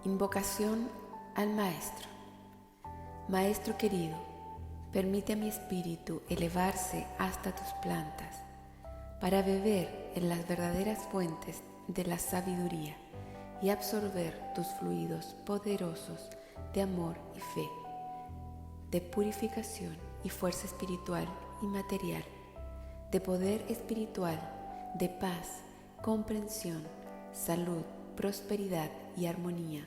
Invocación al Maestro. Maestro querido, permite a mi espíritu elevarse hasta tus plantas para beber en las verdaderas fuentes de la sabiduría y absorber tus fluidos poderosos de amor y fe, de purificación y fuerza espiritual y material, de poder espiritual, de paz, comprensión, salud, prosperidad y armonía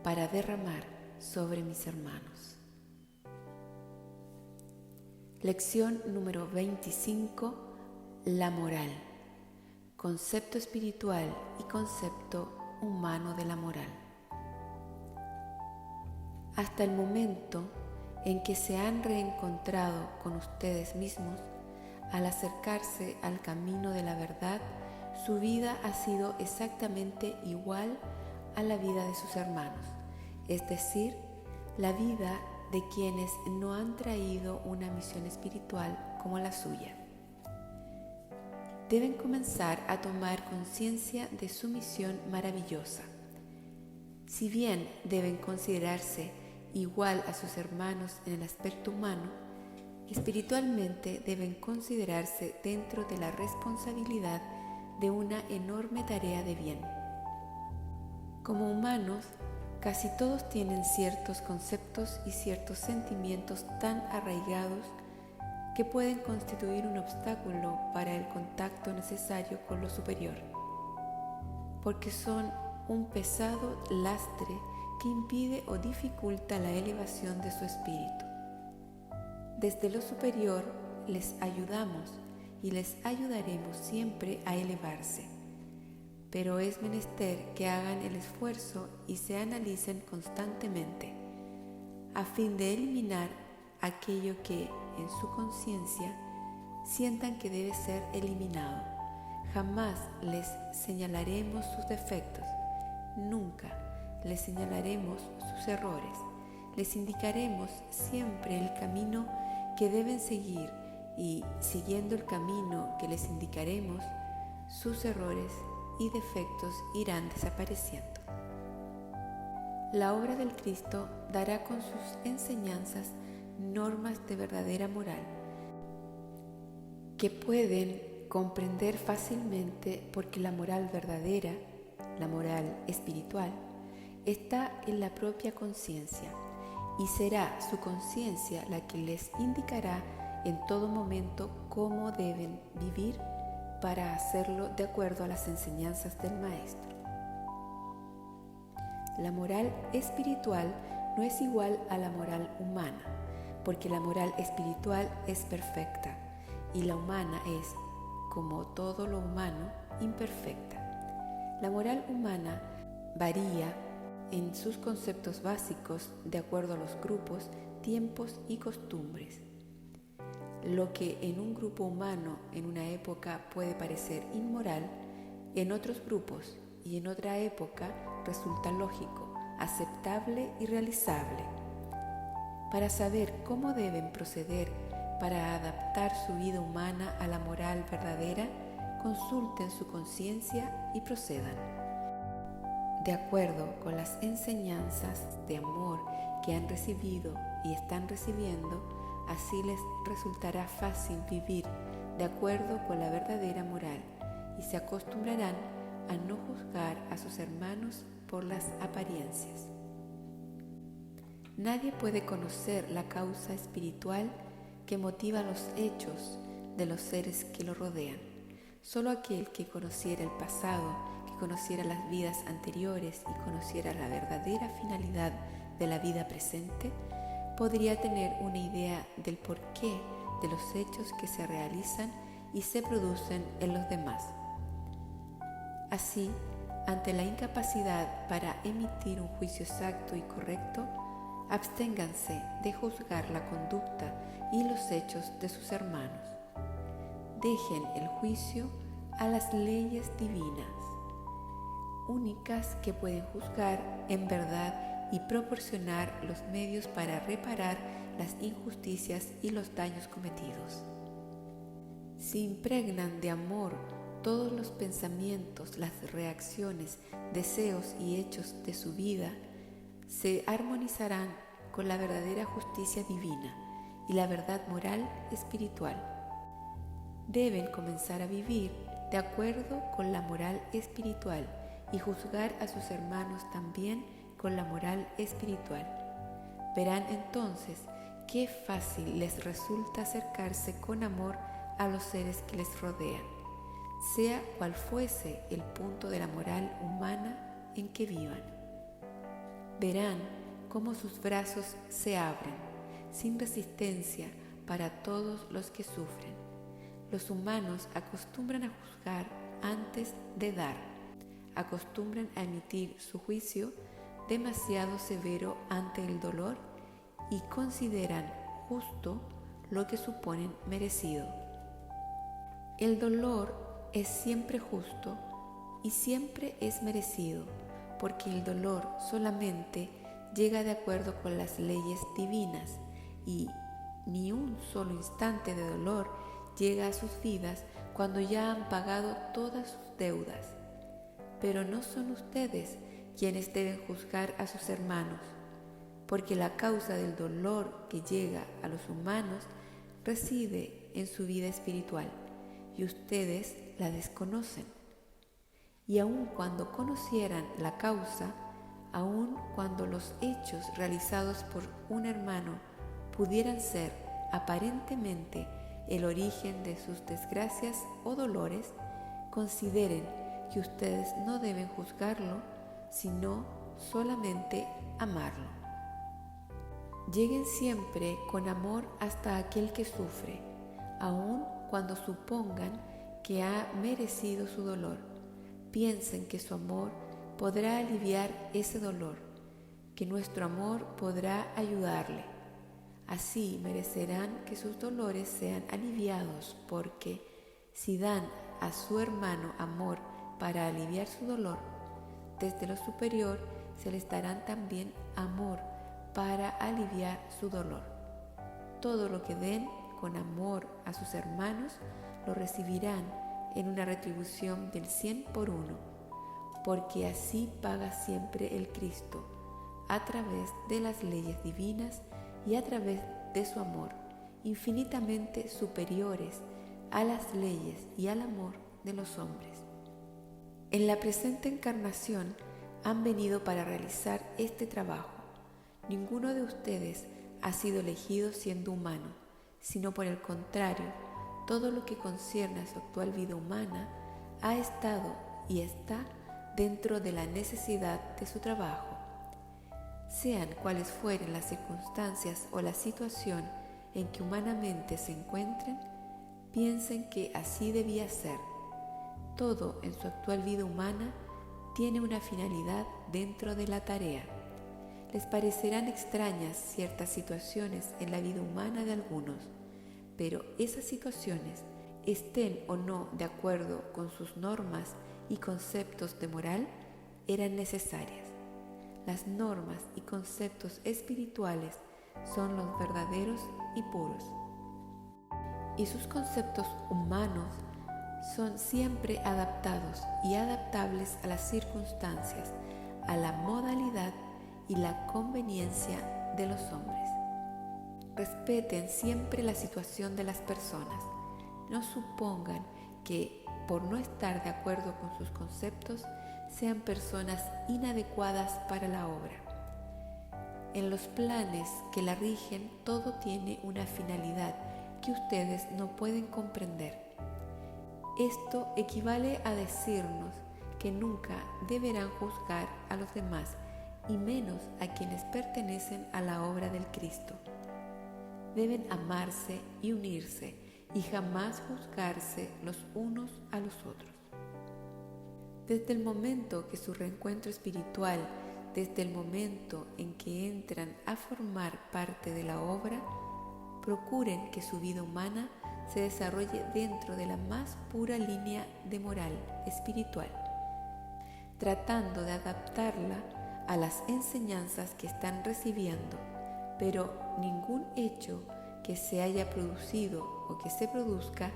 para derramar sobre mis hermanos. Lección número 25. La moral. Concepto espiritual y concepto humano de la moral. Hasta el momento en que se han reencontrado con ustedes mismos, al acercarse al camino de la verdad, su vida ha sido exactamente igual a la vida de sus hermanos, es decir, la vida de quienes no han traído una misión espiritual como la suya. Deben comenzar a tomar conciencia de su misión maravillosa. Si bien deben considerarse igual a sus hermanos en el aspecto humano, espiritualmente deben considerarse dentro de la responsabilidad de una enorme tarea de bien. Como humanos, casi todos tienen ciertos conceptos y ciertos sentimientos tan arraigados que pueden constituir un obstáculo para el contacto necesario con lo superior, porque son un pesado lastre que impide o dificulta la elevación de su espíritu. Desde lo superior les ayudamos y les ayudaremos siempre a elevarse, pero es menester que hagan el esfuerzo y se analicen constantemente, a fin de eliminar aquello que, en su conciencia, sientan que debe ser eliminado. Jamás les señalaremos sus defectos, nunca les señalaremos sus errores, les indicaremos siempre el camino que deben seguir y, siguiendo el camino que les indicaremos, sus errores y defectos irán desapareciendo. La obra del Cristo dará con sus enseñanzas normas de verdadera moral que pueden comprender fácilmente, porque la moral verdadera, la moral espiritual, está en la propia conciencia, y será su conciencia la que les indicará en todo momento cómo deben vivir para hacerlo de acuerdo a las enseñanzas del Maestro. La moral espiritual no es igual a la moral humana, porque la moral espiritual es perfecta y la humana es, como todo lo humano, imperfecta. La moral humana varía en sus conceptos básicos de acuerdo a los grupos, tiempos y costumbres. Lo que en un grupo humano en una época puede parecer inmoral, en otros grupos y en otra época resulta lógico, aceptable y realizable. Para saber cómo deben proceder para adaptar su vida humana a la moral verdadera, consulten su conciencia y procedan. De acuerdo con las enseñanzas de amor que han recibido y están recibiendo, así les resultará fácil vivir de acuerdo con la verdadera moral y se acostumbrarán a no juzgar a sus hermanos por las apariencias. Nadie puede conocer la causa espiritual que motiva los hechos de los seres que lo rodean. Solo aquel que conociera el pasado, que conociera las vidas anteriores y conociera la verdadera finalidad de la vida presente, podría tener una idea del porqué de los hechos que se realizan y se producen en los demás. Así, ante la incapacidad para emitir un juicio exacto y correcto, absténganse de juzgar la conducta y los hechos de sus hermanos. Dejen el juicio a las leyes divinas, únicas que pueden juzgar en verdad y proporcionar los medios para reparar las injusticias y los daños cometidos. Si impregnan de amor todos los pensamientos, las reacciones, deseos y hechos de su vida, se armonizarán con la verdadera justicia divina y la verdad moral espiritual. Deben comenzar a vivir de acuerdo con la moral espiritual y juzgar a sus hermanos también con la moral espiritual. Verán entonces qué fácil les resulta acercarse con amor a los seres que les rodean, sea cual fuese el punto de la moral humana en que vivan. Verán cómo sus brazos se abren, sin resistencia, para todos los que sufren. Los humanos acostumbran a juzgar antes de dar, acostumbran a emitir su juicio demasiado severo ante el dolor y consideran justo lo que suponen merecido. El dolor es siempre justo y siempre es merecido, porque el dolor solamente llega de acuerdo con las leyes divinas y ni un solo instante de dolor llega a sus vidas cuando ya han pagado todas sus deudas. Pero no son ustedes quienes deben juzgar a sus hermanos, porque la causa del dolor que llega a los humanos reside en su vida espiritual y ustedes la desconocen. Y aun cuando conocieran la causa, aun cuando los hechos realizados por un hermano pudieran ser aparentemente el origen de sus desgracias o dolores, consideren que ustedes no deben juzgarlo, sino solamente amarlo. Lleguen siempre con amor hasta aquel que sufre, aun cuando supongan que ha merecido su dolor. Piensen que su amor podrá aliviar ese dolor, que nuestro amor podrá ayudarle. Así merecerán que sus dolores sean aliviados, porque si dan a su hermano amor para aliviar su dolor, desde lo superior se les darán también amor para aliviar su dolor. Todo lo que den con amor a sus hermanos lo recibirán en una retribución del 100 por 1, porque así paga siempre el Cristo, a través de las leyes divinas y a través de su amor, infinitamente superiores a las leyes y al amor de los hombres. En la presente encarnación han venido para realizar este trabajo. Ninguno de ustedes ha sido elegido siendo humano, sino por el contrario, todo lo que concierne a su actual vida humana ha estado y está dentro de la necesidad de su trabajo. Sean cuales fueren las circunstancias o la situación en que humanamente se encuentren, piensen que así debía ser. Todo en su actual vida humana tiene una finalidad dentro de la tarea. Les parecerán extrañas ciertas situaciones en la vida humana de algunos, pero esas situaciones, estén o no de acuerdo con sus normas y conceptos de moral, eran necesarias. Las normas y conceptos espirituales son los verdaderos y puros. Y sus conceptos humanos son siempre adaptados y adaptables a las circunstancias, a la modalidad y la conveniencia de los hombres. Respeten siempre la situación de las personas. No supongan que, por no estar de acuerdo con sus conceptos, sean personas inadecuadas para la obra. En los planes que la rigen, todo tiene una finalidad que ustedes no pueden comprender. Esto equivale a decirnos que nunca deberán juzgar a los demás, y menos a quienes pertenecen a la obra del Cristo. Deben amarse y unirse, y jamás juzgarse los unos a los otros. Desde el momento que su reencuentro espiritual, desde el momento en que entran a formar parte de la obra, procuren que su vida humana se desarrolle dentro de la más pura línea de moral espiritual, tratando de adaptarla a las enseñanzas que están recibiendo, pero ningún hecho que se haya producido o que se produzca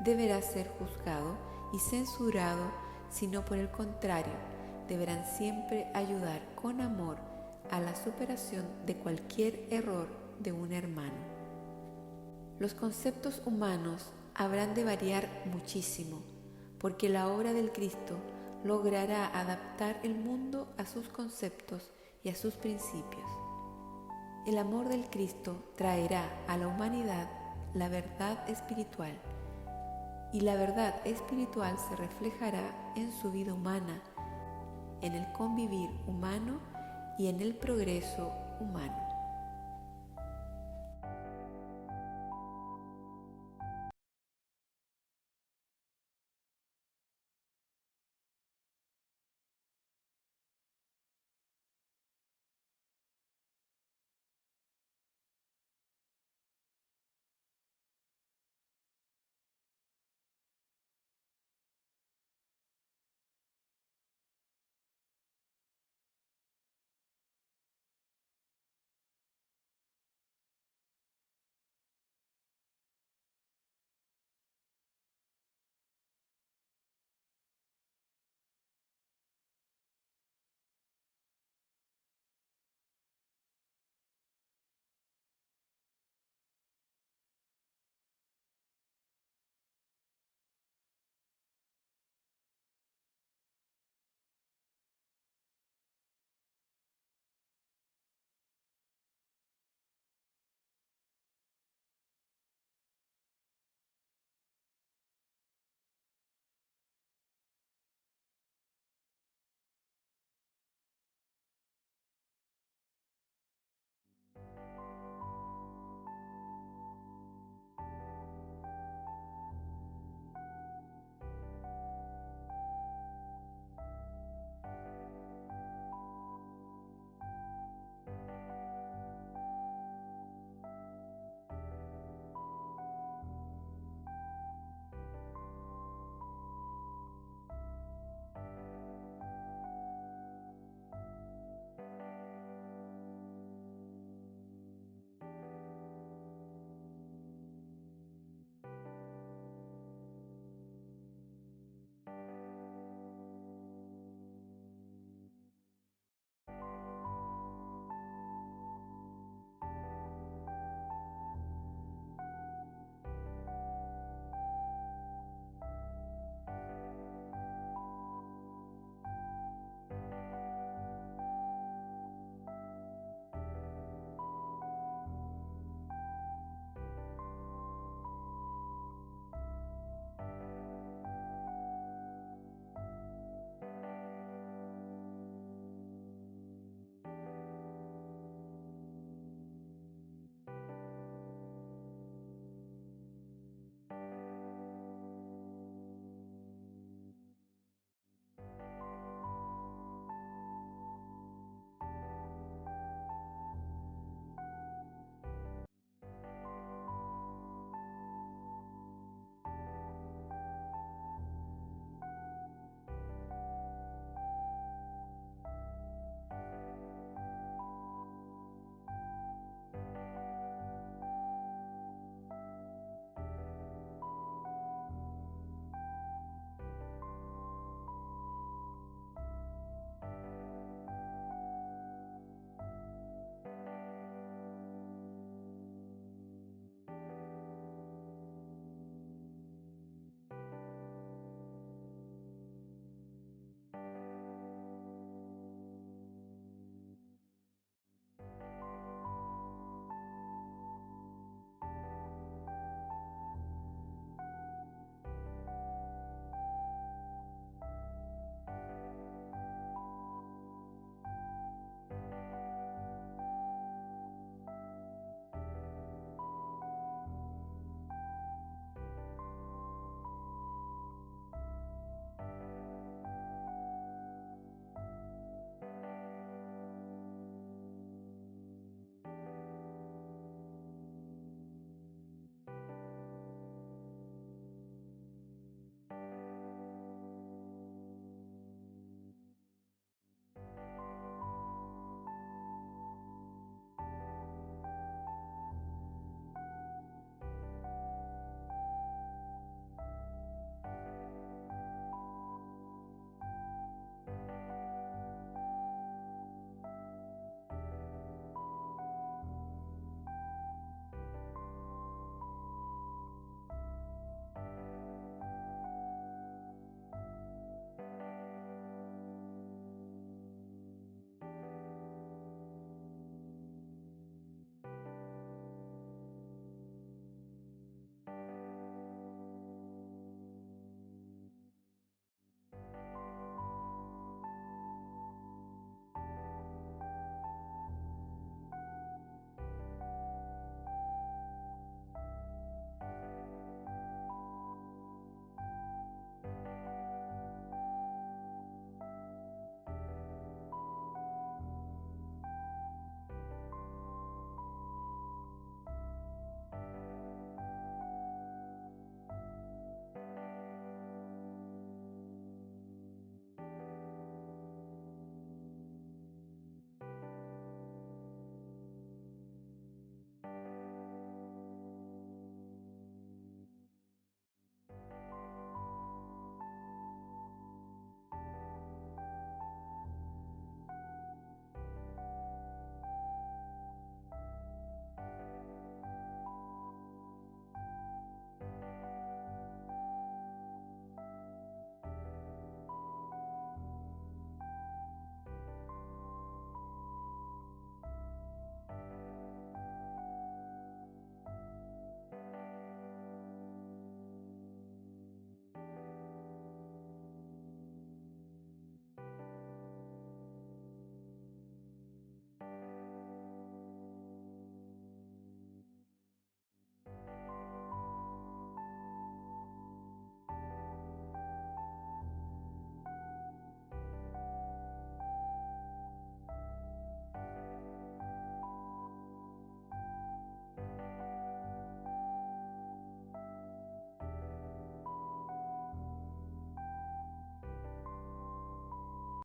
deberá ser juzgado y censurado, sino por el contrario, deberán siempre ayudar con amor a la superación de cualquier error de un hermano. Los conceptos humanos habrán de variar muchísimo, porque la obra del Cristo logrará adaptar el mundo a sus conceptos y a sus principios. El amor del Cristo traerá a la humanidad la verdad espiritual, y la verdad espiritual se reflejará en su vida humana, en el convivir humano y en el progreso humano.